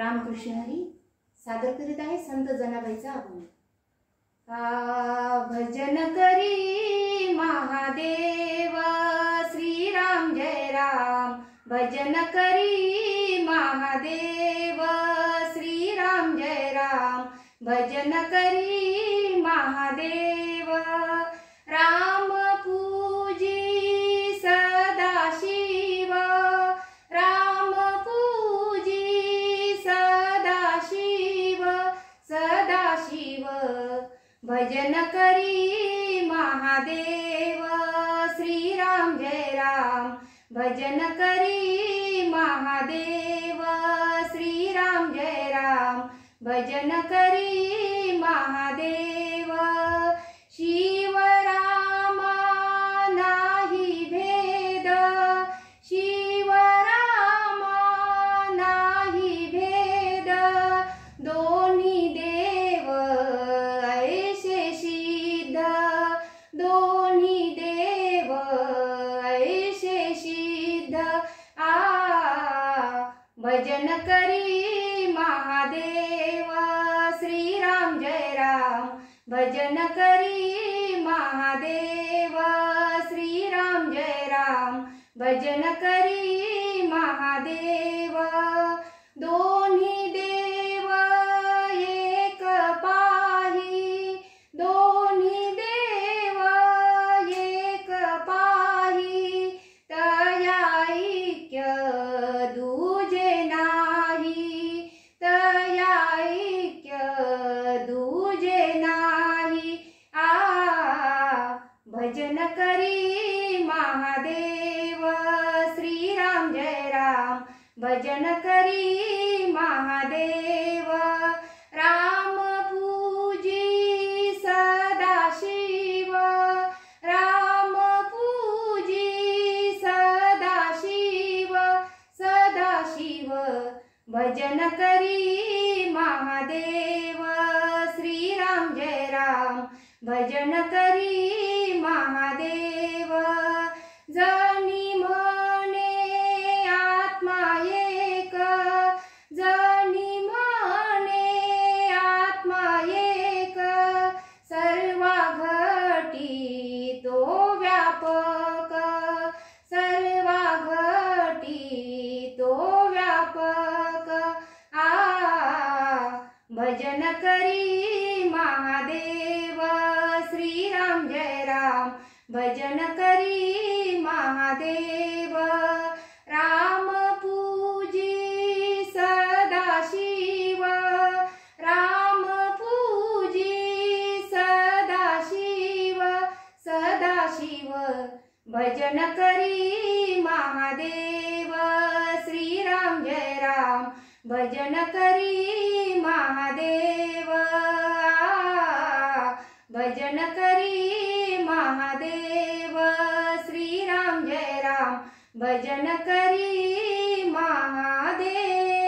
रामकृष्ण हरी सादर करीत आहे संत जनाबाईचा अभंग। भजन करी महादेव श्रीराम जय राम, भजन करी महादेव श्रीराम जय राम, भजन करी महादेव राम पूजी सदा शिव, राम पूजी सदा शिव, सदा शिव भजन करी महादेव श्रीराम जय राम, भजन करी महादेव श्रीराम जय राम, भजन करी महादेव शिव राम नाही भेद, शिव राम नाही भेद, दोन्ही देव ऐसे सिद्ध, दोन्ही देव ऐसे सिद्ध भजन करी महादेव श्रीराम जय राम, भजन करी महादेव श्रीराम जय राम, भजन करी महादेव दोन्ही देव एक पाही, दोन्ही देव एक पाही, तया ऐक्य दूजे नाही, तया ऐक्य दूजे नाही भजन करी महादेव श्रीराम जय राम, भजन करी महादेव राम पूजी सदा शिव, राम पूजी सदा शिव, सदा शिव भजन करी महादेव श्रीराम जय राम, भजन करी महादेव जनी म्हणे आत्मा एक, जनी म्हणे आत्मा एक, सर्वा घटी तो व्यापक, सर्वा घटी तो व्यापक भजन करी महादेव श्रीराम जय राम, भजन करी महादेव राम पूजी सदा शिव, राम पूजी सदा शिव, सदा शिव भजन करी महादेव श्रीराम जय राम, भजन करी महादेव भजन करी महादेव श्रीराम जय राम, भजन करी महादेव।